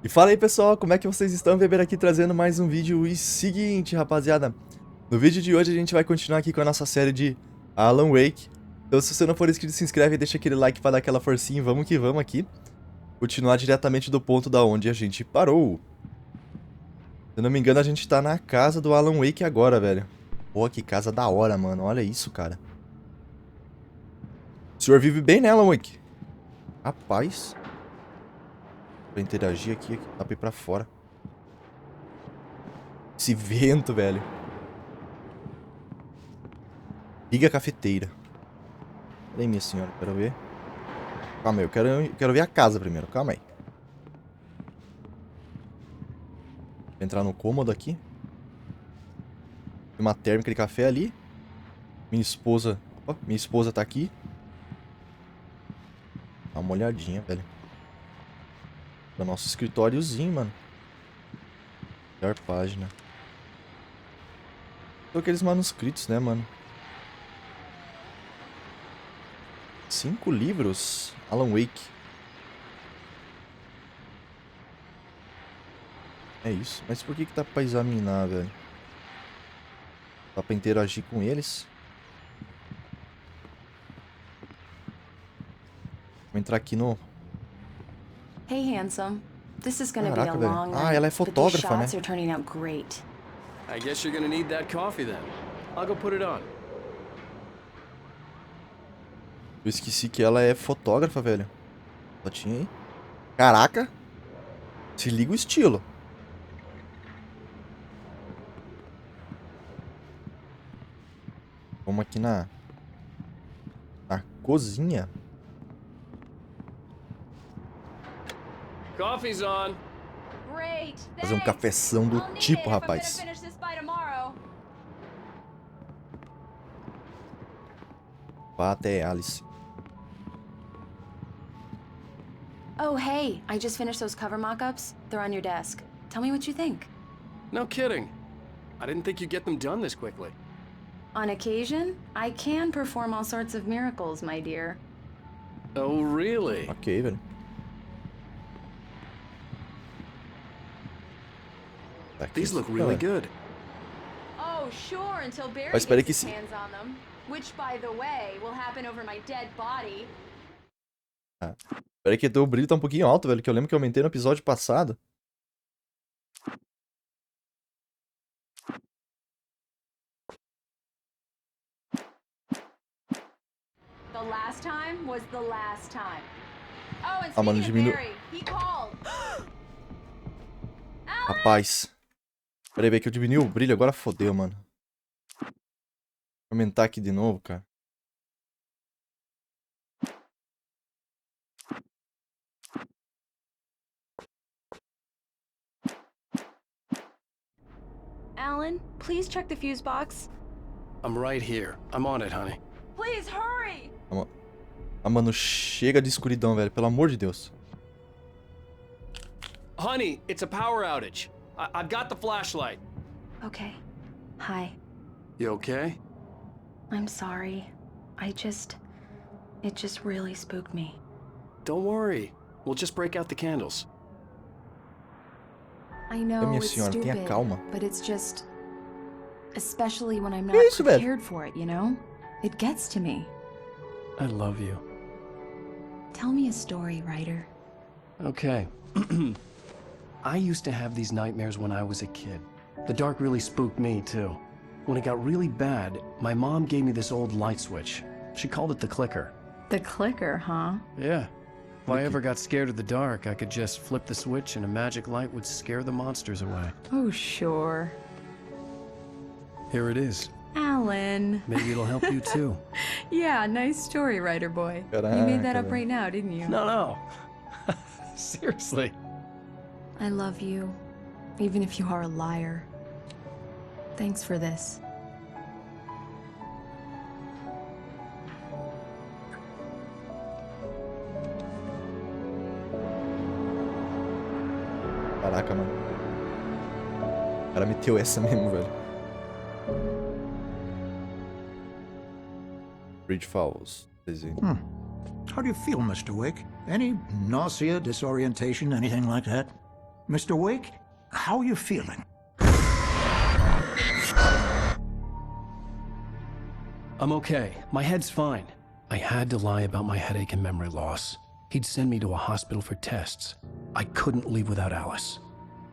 E fala aí pessoal, como é que vocês estão? Weber aqui trazendo mais um vídeo. E seguinte, rapaziada, no vídeo de hoje a gente vai continuar aqui com a nossa série de Alan Wake. Então se você não for inscrito, se inscreve e deixa aquele like pra dar aquela forcinha. Vamos que vamos aqui. Continuar diretamente do ponto da onde a gente parou. Se eu não me engano, a gente tá na casa do Alan Wake agora, velho. Pô, que casa da hora, mano. Olha isso, cara. O senhor vive bem, né, Alan Wake? Rapaz. Pra interagir aqui, dá pra ir pra fora. Esse vento, velho. Liga a cafeteira. Peraí, minha senhora, quero ver. Calma aí, eu quero ver a casa primeiro, calma aí. Vou entrar no cômodo aqui. Tem uma térmica de café ali. Minha esposa tá aqui. Dá uma olhadinha, velho. É o nosso escritóriozinho, mano. Melhor página. São aqueles manuscritos, né, mano? 5 livros? Alan Wake. É isso. Mas por que dá pra examinar, velho? Dá pra interagir com eles? Vou entrar aqui no... Hey, handsome. This is gonna be a Caraca, velho. long Ah, ela é night, but these fotógrafa, né? shots are turning out great. I guess you're gonna need that coffee then. I'll go put it on. Eu esqueci que ela é fotógrafa, velho. Fotinha aí. Caraca. Se liga o estilo. Vamos aqui na cozinha. Coffee's on. Great. Fazer um cafeção do tipo, rapaz. Vá até Alice. Oh, hey, I just finished those cover mock-ups. They're on your desk. Tell me what you think. No kidding. I didn't think you'd get them done this quickly. On occasion, I can perform all sorts of miracles, my dear. Oh, really? Ok, velho. Tá aqui, These look really good. Oh, sure, until Barry Mas espera gets que his se... hands on them. Which, by the way, will happen over my dead body. Ah, espera que o brilho tá um pouquinho alto, velho, que eu lembro que eu aumentei no episódio passado. The last time was the last time. Oh, and Ah, mano, speaking of diminui... Barry, he called. Rapaz. Peraí, velho, que eu diminui o brilho, agora fodeu, mano. Vou aumentar aqui de novo, cara. Alan, please check the fuse box. I'm right here. I'm on it, honey. Please hurry. Ah, mano, chega de escuridão, velho, pelo amor de Deus. Honey, it's a power outage. I've got the flashlight. Okay. Hi. You okay? I'm sorry. It just really spooked me. Don't worry. We'll just break out the candles. I know Minha it's senhora, tenha stupid, calma. but it's just... Especially when I'm not Que isso, velho? prepared for it, you know? It gets to me. I love you. Tell me a story, writer. Okay. I used to have these nightmares when I was a kid. The dark really spooked me, too. When it got really bad, my mom gave me this old light switch. She called it the clicker. The clicker, huh? Yeah. If I ever got scared of the dark, I could just flip the switch and a magic light would scare the monsters away. Oh, sure. Here it is. Alan. Maybe it'll help you, too. Yeah, nice story, writer boy. You made that up right now, didn't you? No. Seriously. I love you, even if you are a liar. Thanks for this. Caraca, mano. O cara meteu essa mesmo, velho. Bridge Falls. Desenho. How do you feel, Mr. Wake? Any nausea, disorientation, anything like that? Mr. Wake, how are you feeling? I'm okay. My head's fine. I had to lie about my headache and memory loss. He'd send me to a hospital for tests. I couldn't leave without Alice.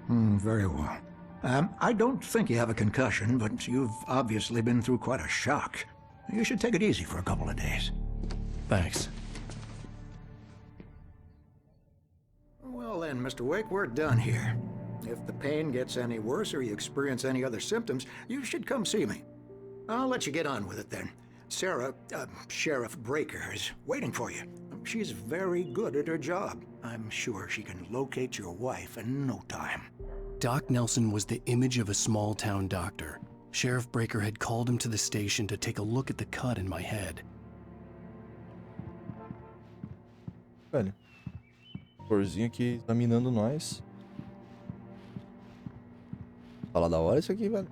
Very well. I don't think you have a concussion, but you've obviously been through quite a shock. You should take it easy for a couple of days. Thanks. Well then, Mr. Wake, we're done here. If the pain gets any worse or you experience any other symptoms, you should come see me. I'll let you get on with it then. Sarah, Sheriff Breaker, is waiting for you. She's very good at her job. I'm sure she can locate your wife in no time. Doc Nelson was the image of a small-town doctor. Sheriff Breaker had called him to the station to take a look at the cut in my head. Velho. Corzinho aqui examinando nós. Fala da hora isso aqui, velho.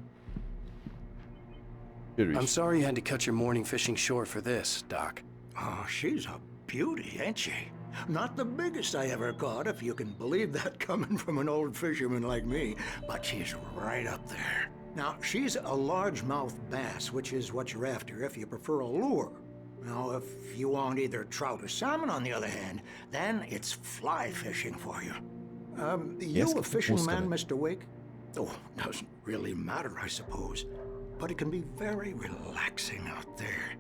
I'm sorry you had to cut your morning fishing short for this, Doc. Oh, she's a beauty, ain't she? Not the biggest I ever caught, if you can believe that coming from an old fisherman like me, but she's right up there. Now, she's a largemouth bass, which is what you're after if you prefer a lure. Now, if you want either trout or salmon, on the other hand, then it's fly fishing for you. You a fishing man, Mr. Wake? Oh, doesn't really matter, I suppose. But it can be very relaxing out there.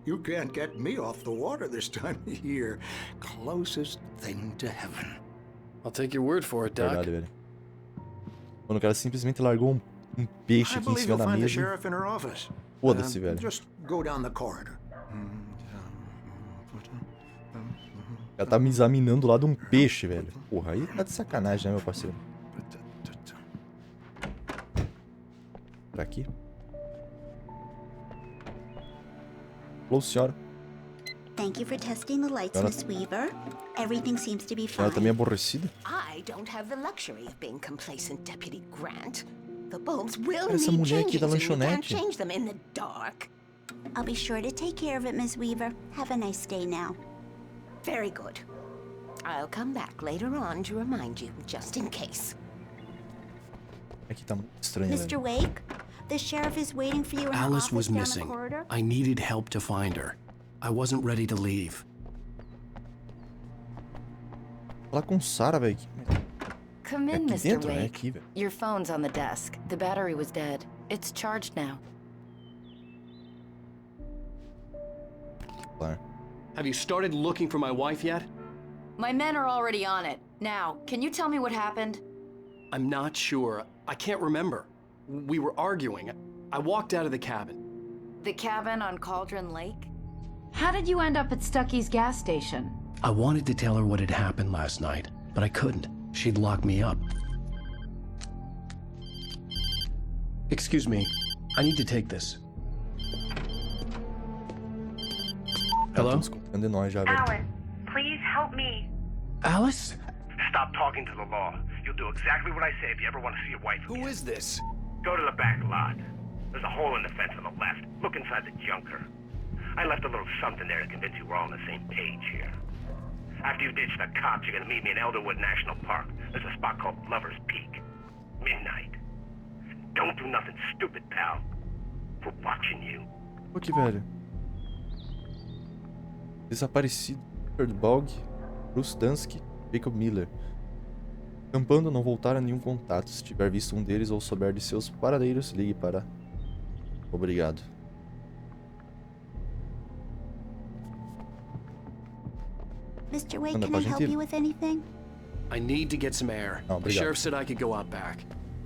You can't get me off the water this time of year. Closest thing to heaven. I'll take your word for it, Doc. Verdade, velho. Quando o cara simplesmente largou um peixe aqui em cima da mesa. Foda-se, velho. Just go down the corridor. O cara tá me examinando lá de um peixe, velho. Porra, aí tá de sacanagem, né, meu parceiro? Pra aqui. Alô, senhora. Thank you for testing the lights, Miss Weaver. Everything seems to be fine. Ela tá meio aborrecida. I don't have the luxury of being complacent, Deputy Grant. The bulbs will Essa need mulher aqui changes, da and you can't lanchonete. change them in the dark. I'll be sure to take care of it, Miss Weaver. Have a nice day now. Very good. I'll come back later on to remind you, just in case. Aqui tá muito estranho, Mr. velho. Wake, the sheriff is waiting for you in the Alice office was down the missing. corridor. I needed help to find her. I wasn't ready to leave. Falar com Sarah, velho. Come É in, aqui Mr. dentro, é Wake. aqui, velho. Your phone's on the desk. The battery was dead. It's charged now. Claro. Have you started looking for my wife yet? My men are already on it. Now, can you tell me what happened? I'm not sure. I can't remember. We were arguing. I walked out of the cabin. The cabin on Cauldron Lake? How did you end up at Stucky's gas station? I wanted to tell her what had happened last night, but I couldn't. She'd lock me up. Excuse me. I need to take this. Hello? Escondendo nós já, velho. Alan, please help me. Alice? Stop talking to the law. You'll do exactly what I say if you ever want to see your wife again. Who is this? Go to the back lot. There's a hole in the fence on the left. Look inside the junker. I left a little something there to convince you we're all on the same page here. After you ditch the cops, you're gonna meet me in Elderwood National Park. There's a spot called Lover's Peak. Midnight. Don't do nothing stupid, pal. We're watching you. Aqui, velho. Desaparecido. Richard Bog, Bruce Dunsky, Jacob Miller. Campando, não voltar a nenhum contato. Se tiver visto um deles ou souber de seus paradeiros, ligue para... Obrigado. Mr. Wake, Anda can pra I help gente ir. you with anything? I need to get some air. Oh, The obrigado. sheriff said I could go out back.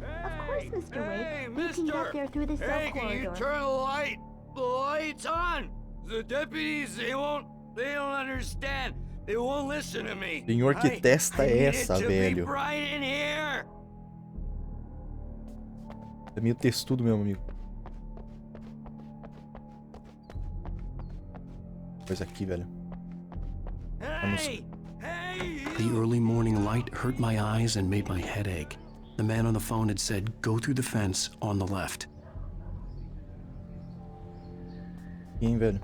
Of course, Mr. Wake. You can get there through the cell corridor. The lights on? The deputies, they don't understand. They won't listen to me. Senhor, que testa é essa, I need it to be velho? bright in here. É meio textudo, meu amigo. Coisa aqui, velho. Hey! Hey! The early morning light hurt my eyes and made my head ache. The man on the phone had said, go through the fence on the left. Aqui, hein, velho.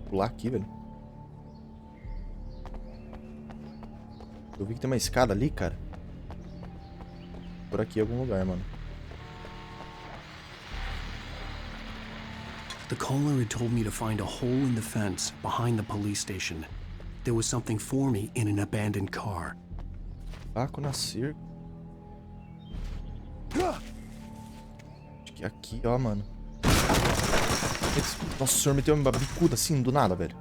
Pular aqui, velho. Eu vi que tem uma escada ali, cara. Por aqui em algum lugar, mano. The caller had told me to find a hole in the fence behind the police station. There was something for me in an abandoned car. Taco na cerca. Acho que é aqui, ó, mano. Nossa, o senhor meteu uma bicuda assim, do nada, velho.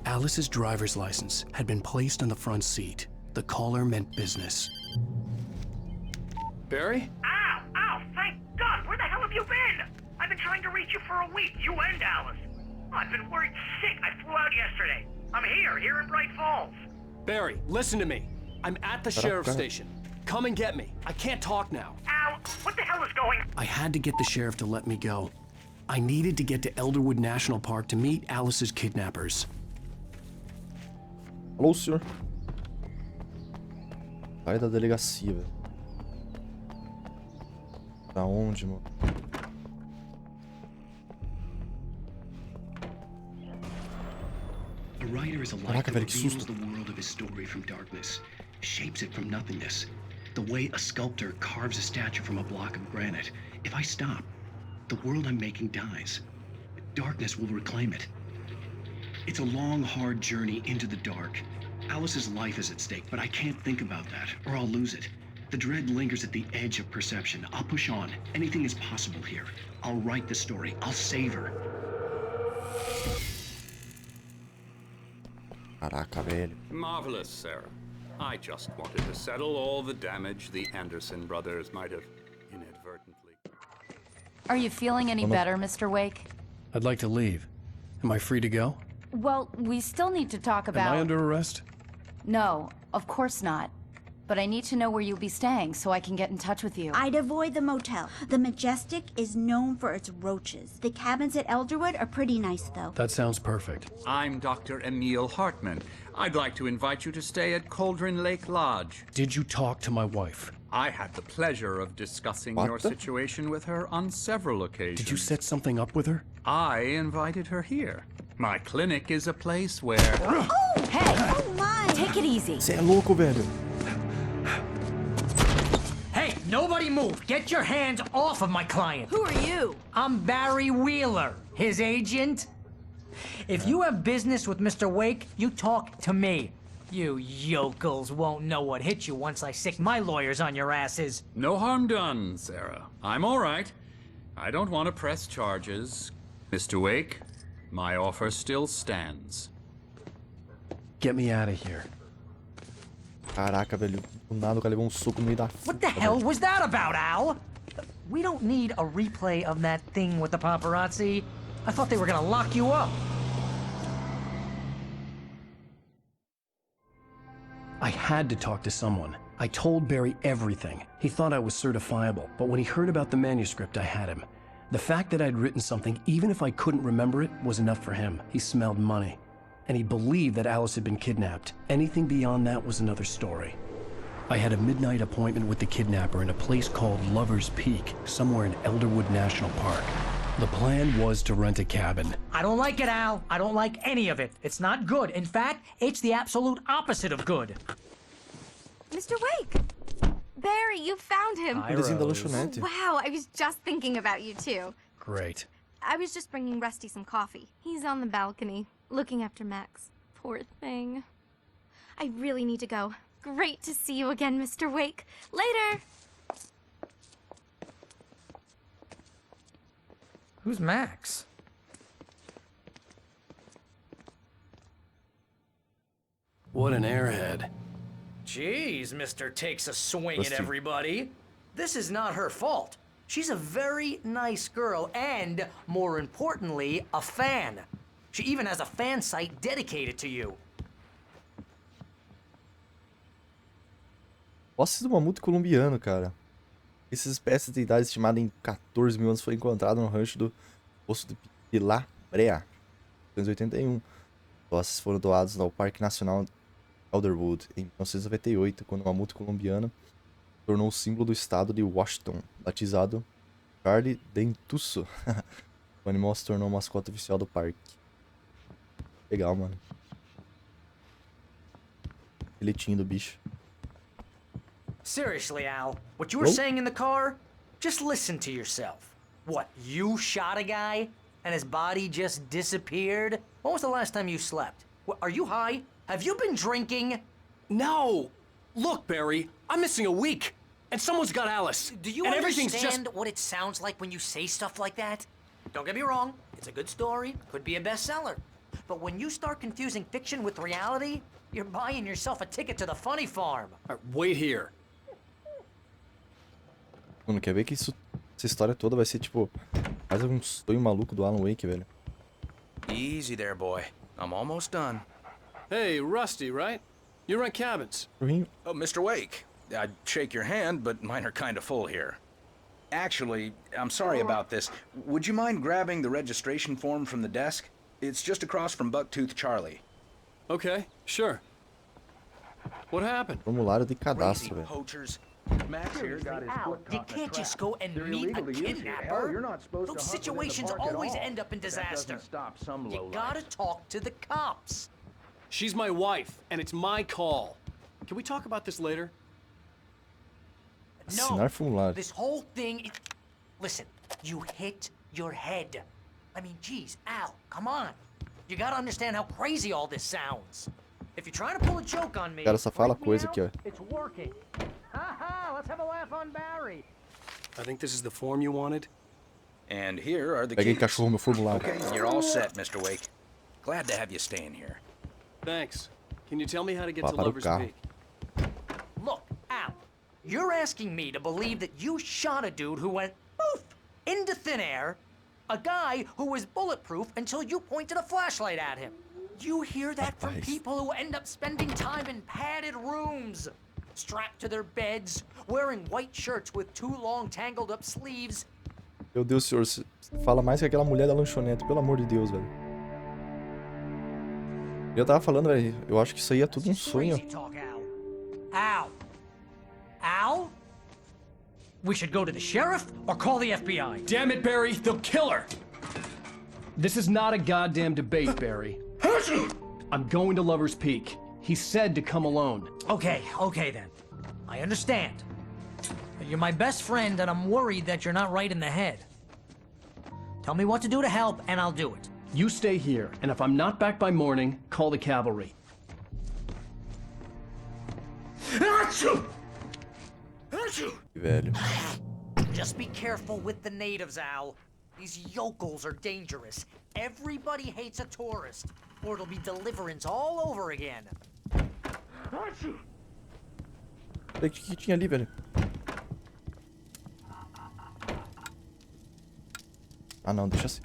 Alice's driver's license had been placed on the front seat. The caller meant business. Barry? Ow! Ow! Thank God! Where the hell have you been? I've been trying to reach you for a week, you and Alice. Oh, I've been worried sick. I flew out yesterday. I'm here in Bright Falls. Barry, listen to me. I'm at the sheriff's station. Come and get me. I can't talk now. Ow! What the hell is going on? I had to get the sheriff to let me go. I needed to get to Elderwood National Park to meet Alice's kidnappers. Alô, senhor. Sai da delegacia, velho. Pra onde, mano? A writer is a light that reveals the world of his story from darkness, shapes it from nothingness. The way a sculptor carves a statue from a block of granite. If I stop, the world I'm making dies. Darkness will reclaim it. It's a long, hard journey into the dark. Alice's life is at stake, but I can't think about that, or I'll lose it. The dread lingers at the edge of perception. I'll push on. Anything is possible here. I'll write the story. I'll save her. Caraca, velho. Marvelous, Sarah. I just wanted to settle all the damage the Anderson brothers might have inadvertently. Are you feeling any better, Mr. Wake? I'd like to leave. Am I free to go? Well, we still need to talk about... Am I under arrest? No, of course not. But I need to know where you'll be staying so I can get in touch with you. I'd avoid the motel. The Majestic is known for its roaches. The cabins at Elderwood are pretty nice, though. That sounds perfect. I'm Dr. Emil Hartman. I'd like to invite you to stay at Cauldron Lake Lodge. Did you talk to my wife? I had the pleasure of discussing your situation with her on several occasions. Did you set something up with her? I invited her here. My clinic is a place where... Oh! Hey! Oh, my! Take it easy. Você é louco, velho. Hey, nobody move! Get your hands off of my client! Who are you? I'm Barry Wheeler, his agent. If you have business with Mr. Wake, you talk to me. You yokels won't know what hit you once I sick my lawyers on your asses. No harm done, Sarah. I'm all right. I don't want to press charges. Mr. Wake, my offer still stands. Get me out of here. Caraca, velho. Do nada o cara levou um soco no meio da... What the hell was that about, Al? We don't need a replay of that thing with the paparazzi. I thought they were gonna lock you up. I had to talk to someone. I told Barry everything. He thought I was certifiable, but when he heard about the manuscript, I had him. The fact that I'd written something, even if I couldn't remember it, was enough for him. He smelled money. And he believed that Alice had been kidnapped. Anything beyond that was another story. I had a midnight appointment with the kidnapper in a place called Lover's Peak, somewhere in Elderwood National Park. The plan was to rent a cabin. I don't like it, Al. I don't like any of it. It's not good. In fact, it's the absolute opposite of good. Mr. Wake! Barry, you found him! O desenho da lanchonete. Wow, I was just thinking about you too. Great. I was just bringing Rusty some coffee. He's on the balcony, looking after Max. Poor thing. I really need to go. Great to see you again, Mr. Wake. Later! Who's Max? What an airhead. Jeez, Mr. Takes a swing Rusty. at everybody. This is not her fault. She's a very nice girl and, more importantly, a fan. She even has a fan site dedicated to you. Ossos do mamute colombiano, cara. Essas espécies de idade estimada em 14 mil anos foi encontrado no rancho do Poço de Pilar Brea, 1981. Os ossos foram doados ao Parque Nacional Elderwood em 1998, quando o mamute colombiano tornou o símbolo do estado de Washington, batizado Charlie Dentuço. O animal se tornou o mascote oficial do parque. Legal, mano. Esqueletinho do bicho. Seriously, Al, what you were saying in the car? Just listen to yourself. What, you shot a guy and his body just disappeared? When was the last time you slept? What, are you high? Have you been drinking? No! Look, Barry, I'm missing a week, and someone's got Alice. Do you and understand what it sounds like when you say stuff like that? Don't get me wrong, it's a good story, could be a bestseller. But when you start confusing fiction with reality, you're buying yourself a ticket to the funny farm. Right, wait here. Mano, quer ver que essa história toda vai ser, tipo, quase um sonho maluco do Alan Wake, velho. Easy there, boy. I'm almost done. Hey, Rusty, right? You rent cabins. Oh, Mr. Wake. I'd shake your hand, but mine are kind of full here. Actually, I'm sorry about this. Would you mind grabbing the registration form from the desk? It's just across from Bucktooth Charlie. Okay, sure. What happened? Formulário de cadastro, velho. Poachers. Max here got his Al, foot you caught in a can't just trap. go and They're meet a illegal to use here. kidnapper. Hell, you're not supposed Those to hunt within the situations park at always all. end up in But that disaster. doesn't stop some You lowlifes. gotta talk to the cops. She's my wife, and it's my call. Can we talk about this later? Assinar formulário. This whole thing is... Listen, you hit your head. I mean, geez, Al, come on. You gotta understand how crazy all this sounds. If you're trying to pull a joke on me, O cara só fala freak me coisa out, aqui, ó. it's working. Haha, let's have a laugh on Barry. I think this is the form you wanted. And here are the Peguei keys. cachorro meu formulário. Okay, you're all set, Mr. Wake. Glad to have you staying here. Thanks. Can you tell me how to get Vá to para o Lover's carro. Peak? Look, Al, you're asking me to believe that you shot a dude who went poof into thin air, a guy who was bulletproof until you pointed a flashlight at him. You hear that from Rapaz. people who end up spending time in padded rooms, strapped to their beds, wearing white shirts with too long tangled up sleeves. Meu Deus, senhor, você fala mais que aquela mulher da lanchonete, pelo amor de Deus, velho. Eu tava falando, velho, eu acho que isso aí é tudo um sonho. Crazy talk, Al. Al? Al? We should go to the sheriff or call the FBI. Damn it, Barry, they'll kill her! This is not a goddamn debate, Barry. I'm going to Lover's Peak. He said to come alone. Okay then. I understand. You're my best friend and I'm worried that you're not right in the head. Tell me what to do to help and I'll do it. You stay here, and if I'm not back by morning, call the cavalry. Velho. Just be careful with the natives, Al. These yokels are dangerous. Everybody hates a tourist, or it'll be deliverance all over again. O que tinha ali, velho? Ah, não, deixa assim.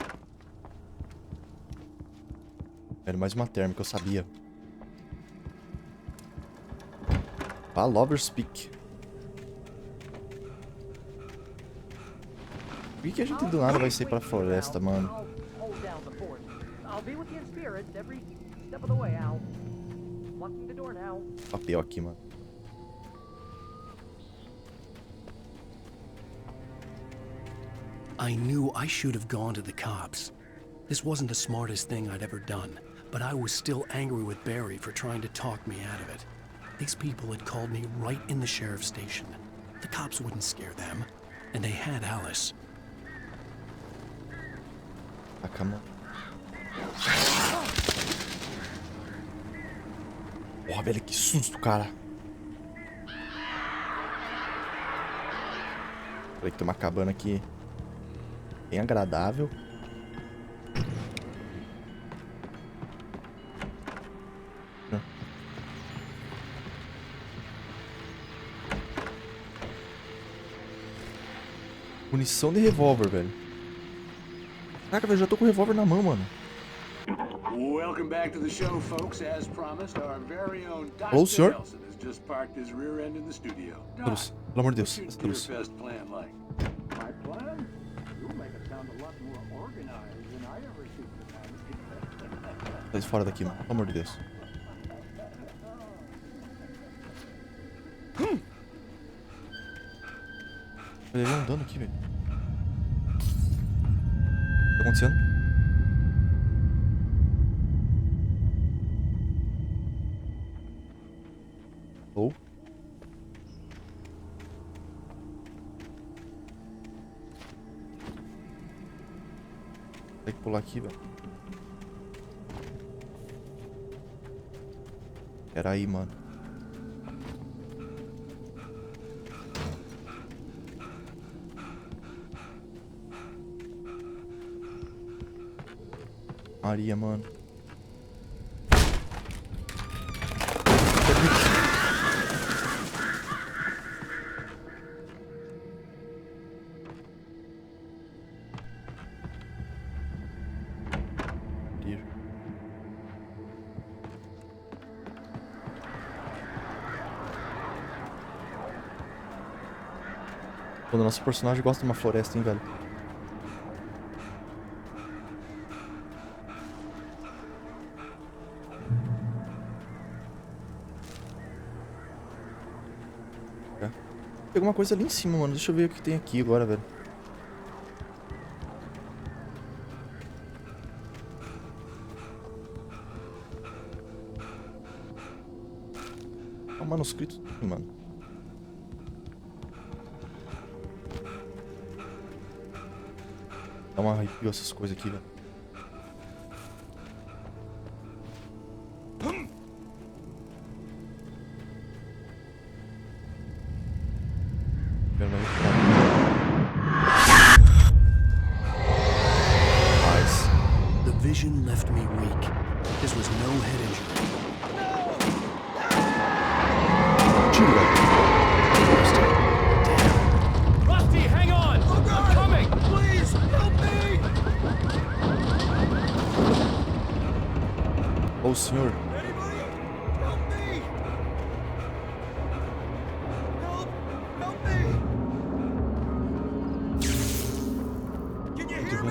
Velho, mais uma térmica, eu sabia. Ah, Lover's Peak. Por que a gente do nada vai sair pra floresta, mano? Papel aqui, mano. I knew I should have gone to the cops. This wasn't the smartest thing I'd ever done, but I was still angry with Barry for trying to talk me out of it. These people had called me right in the sheriff's station. The cops wouldn't scare them, and they had Alice. A cama. Porra, velho, que susto, cara. Falei que tem uma cabana aqui bem agradável. Munição de revólver, velho. Caraca, velho, já tô com o revólver na mão, mano. Welcome back to the show, folks. As promised, our very own Alô, Dr. senhor? Nelson has just parked his rear end in the studio. Luz, pelo amor de Deus, What's luz. your best plan like? My plan? You make it sound a lot more organized than I ever see. Sai fora daqui, mano. Pelo amor de Deus. Olha ele andando aqui, velho. O que tá acontecendo? Ou... Tem que pular aqui, velho. Peraí, mano. Maria, mano. Quando o nosso personagem gosta de uma floresta, hein, velho. Tem alguma coisa ali em cima, mano. Deixa eu ver o que tem aqui agora, velho. É um manuscrito, mano. Dá uma arrepio essas coisas aqui, velho. The vision left me weak. This was no head injury. Rusty, hang on! Oh, God. I'm coming! Please, help me! Oh, senhor. Anybody? Help me! Help me! Can you hear me?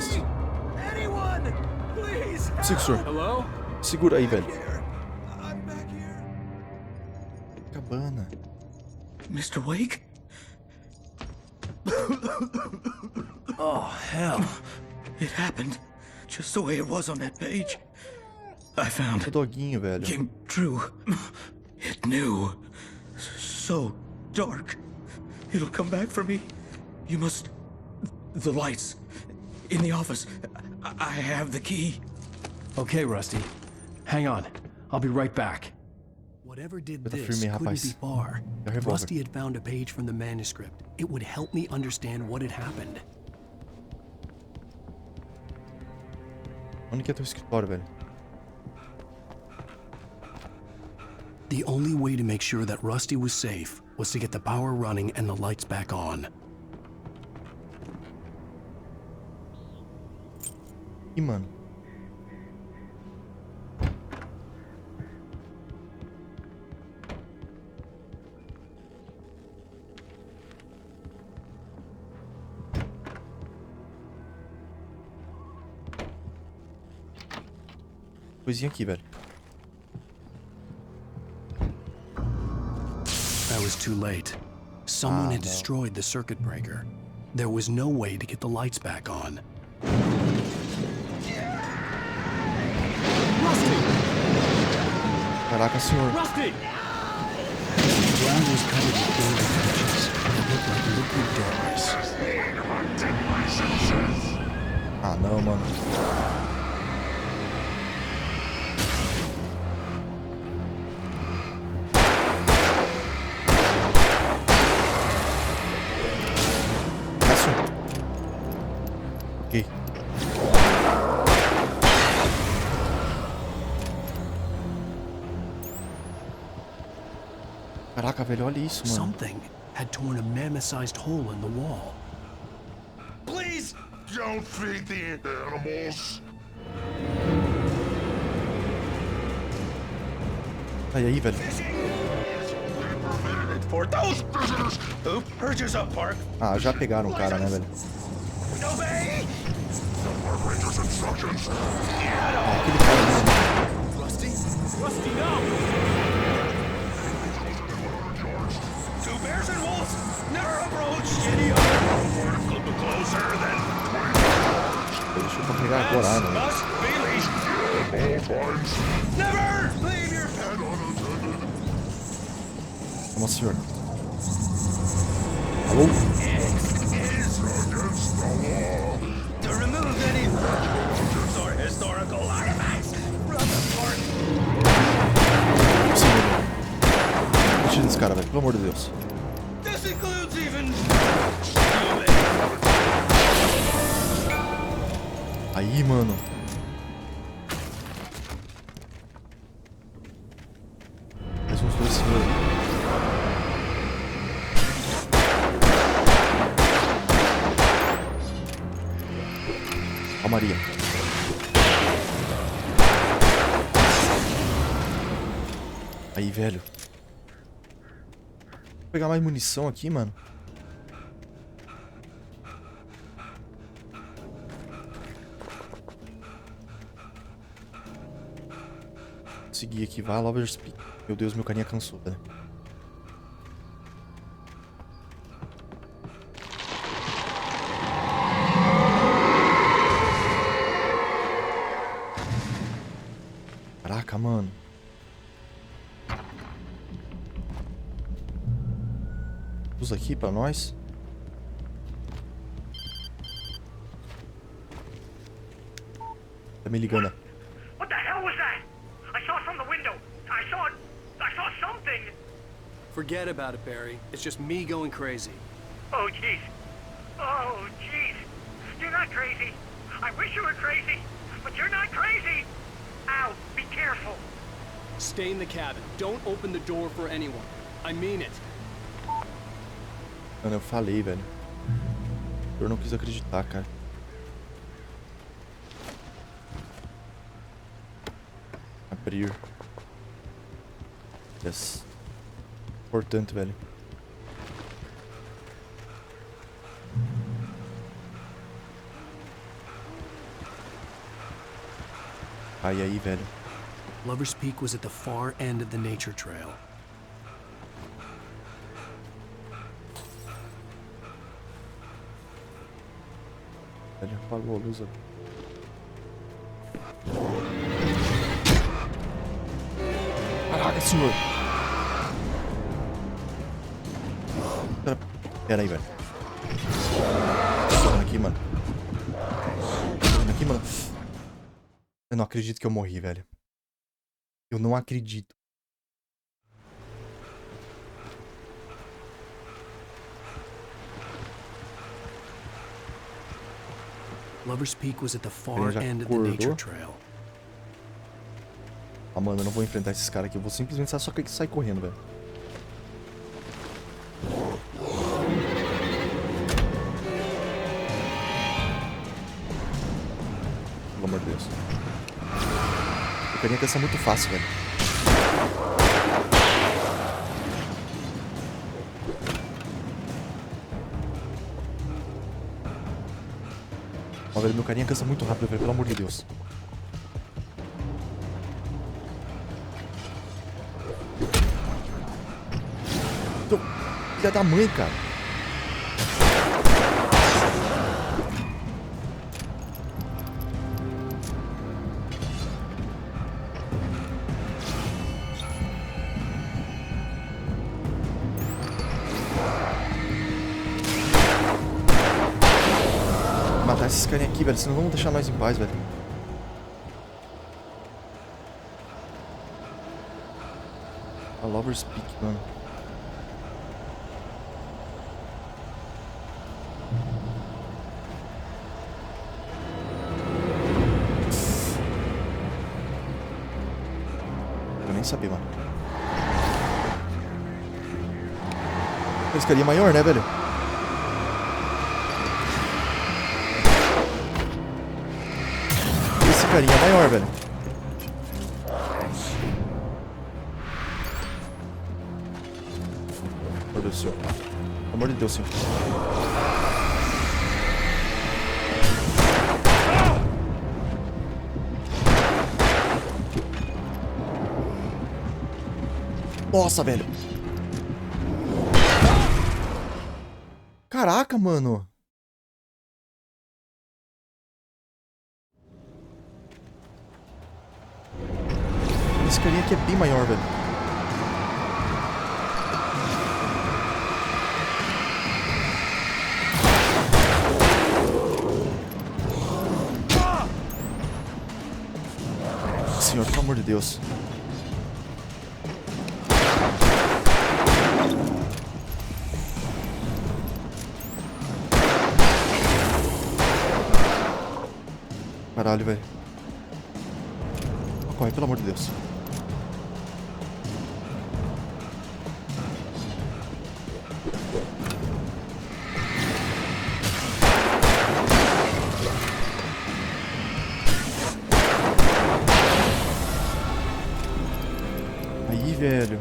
Anyone? Please! Consigo, senhor. Hello? Segura aí, velho. I'm back here. Cabana. Mr. Wake? Oh, hell. It happened just the way it was on that page. I found O doguinho, velho. came true. It knew. So dark. It'll come back for me. You must... The lights. In the office. I have the key. Okay, Rusty. Hang on. I'll be right back. Whatever did this couldn't be far. Rusty had found a page from the manuscript. It would help me understand what had happened. Onde que é teu escritório, velho? The only way to make sure that Rusty was safe was to get the power running and the lights back on. Ih, mano. Coisinha aqui, velho. I was too late. Someone had destroyed the circuit breaker. There was no way to get the lights back on. Rusty! Caraca, senhor. Rusty! The ground was covered with golden patches. It looked like liquid darkness. Ah, não, mano. Ok. Caraca, velho, olha isso, mano. Something had torn a mammoth-sized hole in the wall. Please don't feed the animals. Aí, velho. For those prisoners who purchase a park. Ah, já pegaram o cara, né, velho? Obey. Rangers instructions. Aquele cara ali. Rusty? Rusty, no! Two bears and wolves never approach any other. Closer than 20. Deixa eu carregar agora, né? Must be leashed. Never leave your pet unattended. Nossa senhora. Alô? To remove any historical artifacts from the port. Tira desse cara, velho. Pelo amor de Deus. This includes even... Aí, mano. Mais uns dois senhores. Ó, Maria. Aí, velho. Vou pegar mais munição aqui, mano. Seguir aqui, vai, Lover's Peak. Meu Deus, meu carinha cansou, velho. Caraca, mano. Usa aqui pra nós. Tá me ligando. What the hell was that? I saw it from the window. I saw something. Forget about it, Barry. It's just me going crazy. Oh, jeez. Oh, jeez. You're not crazy. I wish you were crazy, but you're not crazy. Ow, be careful. Stay in the cabin. Don't open the door for anyone. I mean it. Mano, eu falei, velho. Eu não quis acreditar, cara. Abrir. Yes. Importante, velho. Aí, velho. Lover's Peak was at the far end of the nature trail. Ele apagou a luz. Caraca, senhor. Pera aí, velho. Tô aqui, mano. Tô aqui, mano. Eu não acredito que eu morri, velho. Eu não acredito. Lover's Peak was at the far end of the nature trail. Ah, mano, eu não vou enfrentar esses caras aqui. Eu vou simplesmente só sair correndo, velho. Pelo amor de Deus. Eu queria que essa é muito fácil, velho. Ó, velho, meu carinha cansa muito rápido, velho, pelo amor de Deus. Filha da mãe, cara. Matar esses carinha aqui, velho, senão não vão deixar nós em paz, velho. A Lover's Peak, mano. Eu nem sabia, mano. Esse carinha é maior, né, velho? Esse carinha é maior, velho. Meu Deus do céu. Pelo amor de Deus, senhor. Nossa, velho. Caraca, mano. Esse carinha aqui é bem maior, velho. pelo amor de Deus. Caralho, velho. Corre, pelo amor de Deus. Aí, velho.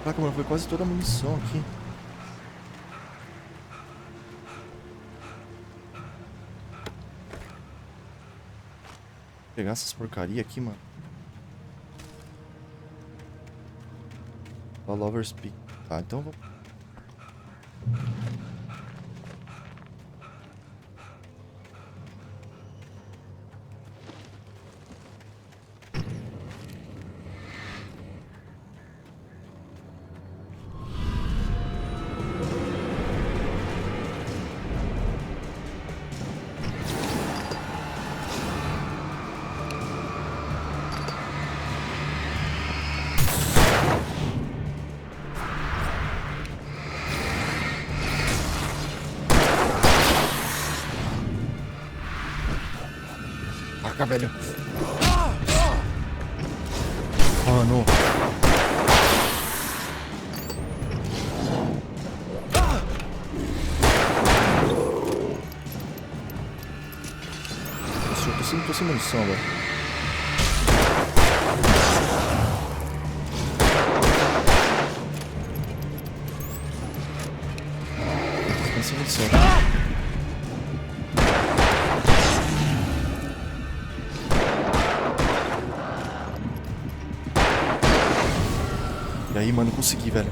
Caraca, mano, foi quase toda a munição aqui. Vou pegar essas porcaria aqui, mano. A Lover's Peak. Tá, então vou... Caraca, velho. Mano. Nossa, eu tô sem munição, velho. Tô sem munição. E aí, mano, consegui, velho.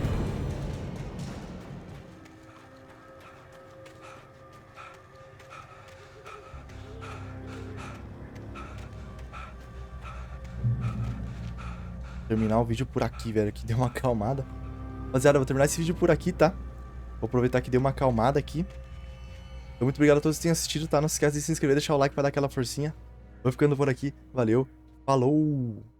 Terminar o vídeo por aqui, velho, que deu uma acalmada. Rapaziada, vou terminar esse vídeo por aqui, tá? Vou aproveitar que deu uma acalmada aqui. Então, muito obrigado a todos que tenham assistido, tá? Não se esqueça de se inscrever, deixar o like pra dar aquela forcinha. Vou ficando por aqui. Valeu. Falou!